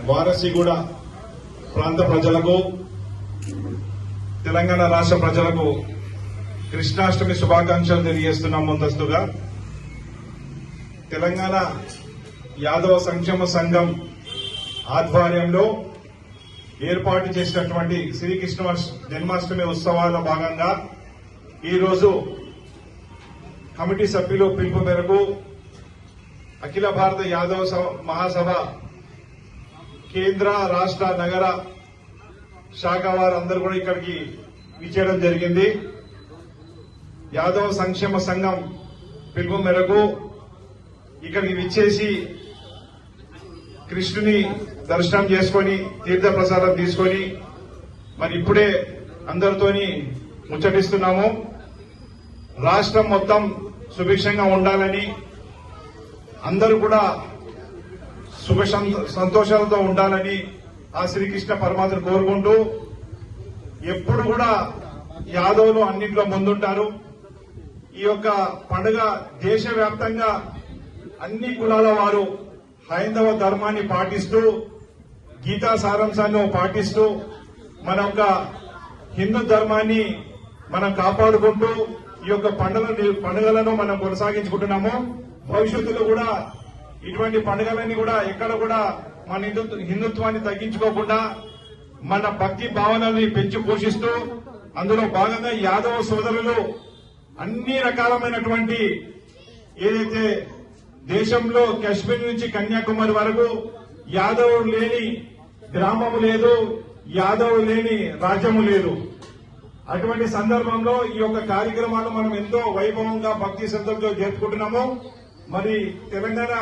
వారసిగూడ ప్రాంత ప్రజలకు, తెలంగాణ రాష్ట్ర ప్రజలకు కృష్ణాష్టమి శుభాకాంక్షలు తెలియజేస్తున్నాం. ముందస్తుగా తెలంగాణ యాదవ సంక్షేమ సంఘం ఆధ్వర్యంలో ఏర్పాటు చేసినటువంటి శ్రీకృష్ణ జన్మాష్టమి ఉత్సవాల భాగంగా ఈరోజు కమిటీ సభ్యులు పిలుపు మేరకు అఖిల భారత యాదవ మహాసభ కేంద్ర, రాష్ట్ర, నగర శాఖ వారందరూ కూడా ఇక్కడికి విచ్చేయడం జరిగింది. యాదవ సంక్షేమ సంఘం పిలుపు మేరకు ఇక్కడికి విచ్చేసి కృష్ణుని దర్శనం చేసుకుని తీర్థ ప్రసాదం తీసుకొని మరి ఇప్పుడే అందరితోని ముచ్చటిస్తున్నాము. రాష్ట్రం మొత్తం సుభిక్షంగా ఉండాలని, అందరూ కూడా సుఖ సంతోషాలతో ఉండాలని ఆ శ్రీకృష్ణ పరమాత్మను కోరుకుంటూ, ఎప్పుడు కూడా యాదవులు అన్నింటిలో ముందుంటారు. ఈ యొక్క పండుగ దేశవ్యాప్తంగా అన్ని కులాల వారు హైందవ ధర్మాన్ని పాటిస్తూ, గీతా సారాంశాన్ని పాటిస్తూ మన యొక్క హిందూ ధర్మాన్ని మనం కాపాడుకుంటూ ఈ యొక్క పండుగలను మనం కొనసాగించుకుంటున్నాము. భవిష్యత్తులో కూడా ఇటువంటి పండుగలన్నీ కూడా ఎక్కడ కూడా మన హిందుత్వాన్ని తగ్గించుకోకుండా మన భక్తి భావనల్ని పెంచి పోషిస్తూ, అందులో భాగంగా యాదవ సోదరులు అన్ని రకాలమైనటువంటి ఏదైతే దేశంలో కాశ్మీర్ నుంచి కన్యాకుమారి వరకు యాదవులు లేని గ్రామము లేదు, యాదవులు లేని రాజ్యము లేదు. అటువంటి సందర్భంలో ఈ యొక్క కార్యక్రమాలు మనం ఎంతో వైభవంగా భక్తి శ్రద్ధలతో జరుపుకుంటున్నాము. మరి తెలంగాణ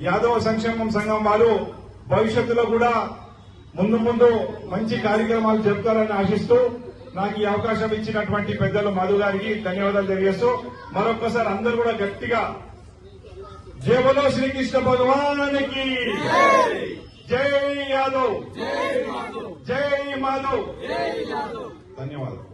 యాదవ సంక్షేమ సంఘం వారు భవిష్యత్తులో కూడా ముందు మంచి కార్యక్రమాలు జరుపుతారని ఆశిస్తూ నాకు ఈ అవకాశం ఇచ్చినటువంటి పెద్దలు మధు గారికి ధన్యవాదాలు తెలియజేస్తూ మరొక్కసారి అందరూ కూడా గట్టిగా జై బోలో శ్రీకృష్ణ భగవానికి జై యాదవ్, జై మాధవ్. ధన్యవాదాలు.